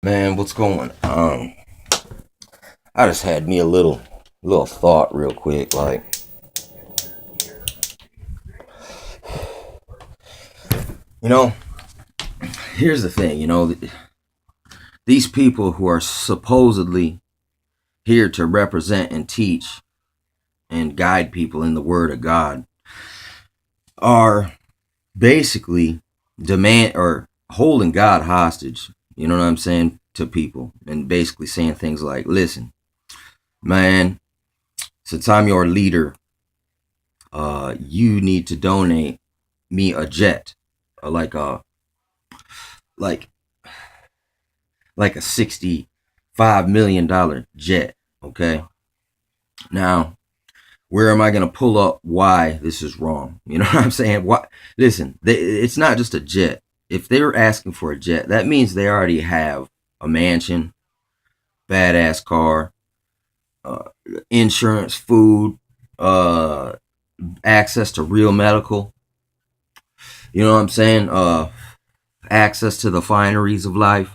Man, what's going? I just had me a little thought real quick. You know, here's the thing. These people who are supposedly here to represent and teach and guide people in the Word of God are basically demand or holding God hostage. You know what I'm saying to people, and basically saying things like, "Listen, man, since I'm your leader, you need to donate me a jet, like like a $65 million jet." Okay. Now, where am I gonna pull up why this is wrong? You know what I'm saying? What? Listen, it's not just a jet. If they're asking for a jet, that means they already have a mansion, badass car, uh, insurance, food, uh, access to real medical. You know what I'm saying? Access to the fineries of life,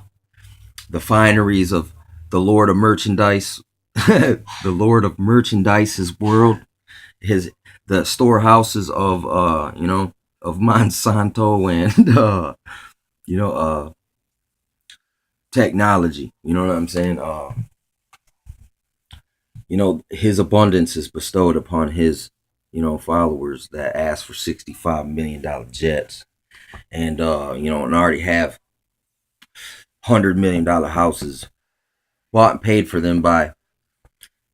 the fineries of the Lord of Merchandise, the Lord of Merchandise's world, his the storehouses of of Monsanto and you know uh technology. You know what I'm saying? His abundance is bestowed upon his followers that ask for $65 million jets, and and already have $100 million houses bought and paid for them by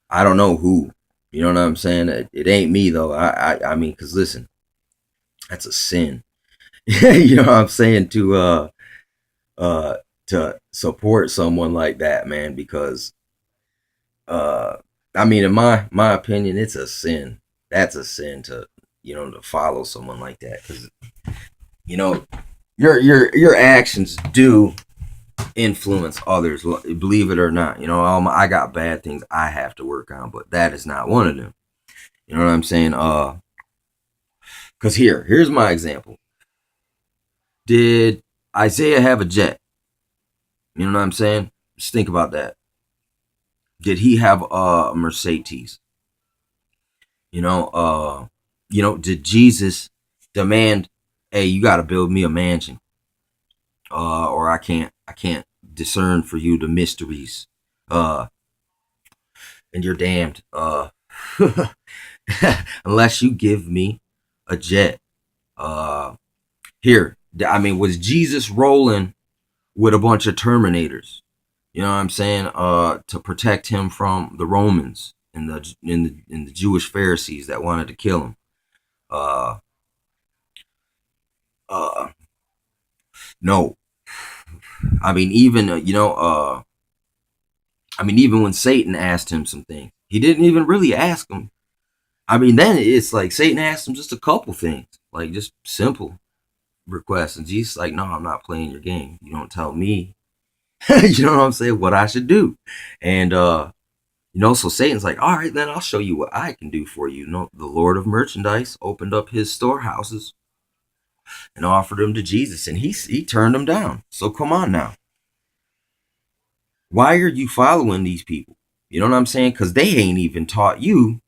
I don't know who. You know what I'm saying? It ain't me though. I mean, cause listen, that's a sin. You know what I'm saying uh to support someone like that, man. Because uh, I mean, in my opinion, it's a sin. That's a sin to to follow someone like that, because you know your actions do influence others. Believe it or not, I got bad things I have to work on, but that is not one of them. You know what I'm saying? Because here's my example. Did Isaiah have a jet? You know what I'm saying? Just think about that. Did he have a Mercedes? You know, did Jesus demand, "Hey, you got to build me a mansion, or I can't discern for you the mysteries, uh, and you're damned, unless you give me a jet." Uh, Here, I mean, was Jesus rolling with a bunch of Terminators? You know what I'm saying? To protect him from the Romans and the Jewish Pharisees that wanted to kill him. Uh, uh, no, I mean, even I mean, even when Satan asked him some things, he didn't even really ask him. I mean, then it's like Satan asked him just a couple things, like just simple requests, and Jesus like, "No, I'm not playing your game. You don't tell me." You know what I'm saying? What I should do, and so Satan's like, "All right, then I'll show you what I can do for you." The Lord of Merchandise opened up his storehouses and offered them to Jesus, and he turned them down. So come on now, why are you following these people? You know what I'm saying? Because they ain't even taught you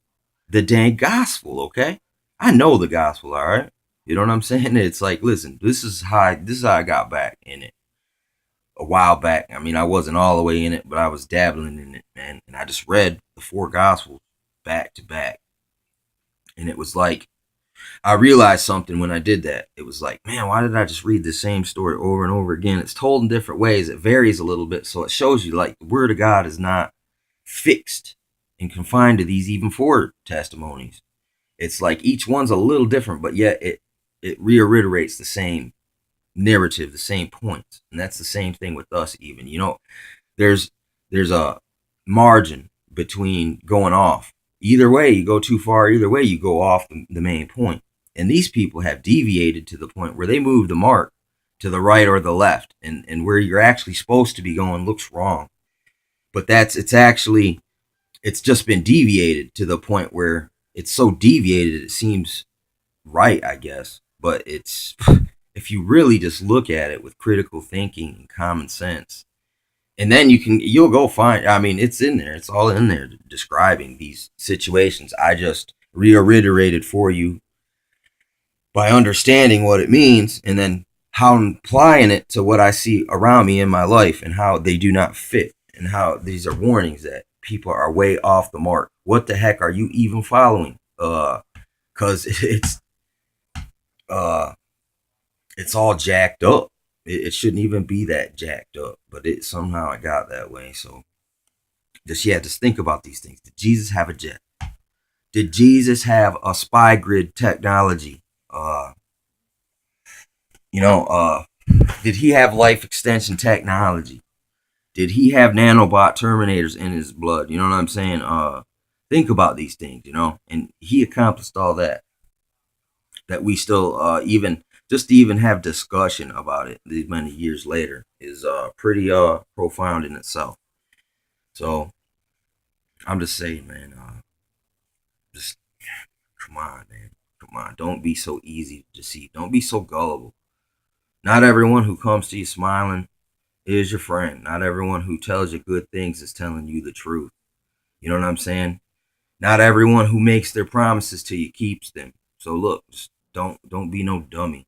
the dang gospel. Okay, I know the gospel. All right, you know what I'm saying? It's like, listen, this is how I got back in it a while back. I mean, I wasn't all the way in it, but I was dabbling in it, man. And I just read the four gospels back to back, and it was like I realized something when I did that. It was like, man, why did I just read the same story over and over again? It's told in different ways. It varies a little bit. So it shows you like the word of God is not fixed and confined to these even four testimonies. It's like each one's a little different, but yet it reiterates the same narrative, the same points. And that's the same thing with us even. There's there's a margin between going off. Either way, you go too far. Either way, you go off the main point. And these people have deviated to the point where they move the mark to the right or the left, and where you're actually supposed to be going looks wrong. But it's just been deviated to the point where it's so deviated it seems right, I guess. But it's if you really just look at it with critical thinking and common sense, And then you'll go find, I mean, it's in there. It's all in there describing these situations. I just reiterated for you by understanding what it means and then how I'm applying it to what I see around me in my life and how they do not fit and how these are warnings that people are way off the mark. What the heck are you even following? Cause uh it's all jacked up. It shouldn't even be that jacked up, but it somehow it got that way. So just think about these things. Did Jesus have a jet? Did Jesus have a spy grid technology? Uh, you know, did he have life extension technology? Did he have nanobot terminators in his blood? You know what I'm saying? Think about these things, and he accomplished all that. That we still even just to even have discussion about it these many years later is pretty profound in itself. So I'm just saying, man, just come on, man, come on. Don't be so easy to deceive. Don't be so gullible. Not everyone who comes to you smiling is your friend. Not everyone who tells you good things is telling you the truth. You know what I'm saying? Not everyone who makes their promises to you keeps them. So look, just don't be no dummy.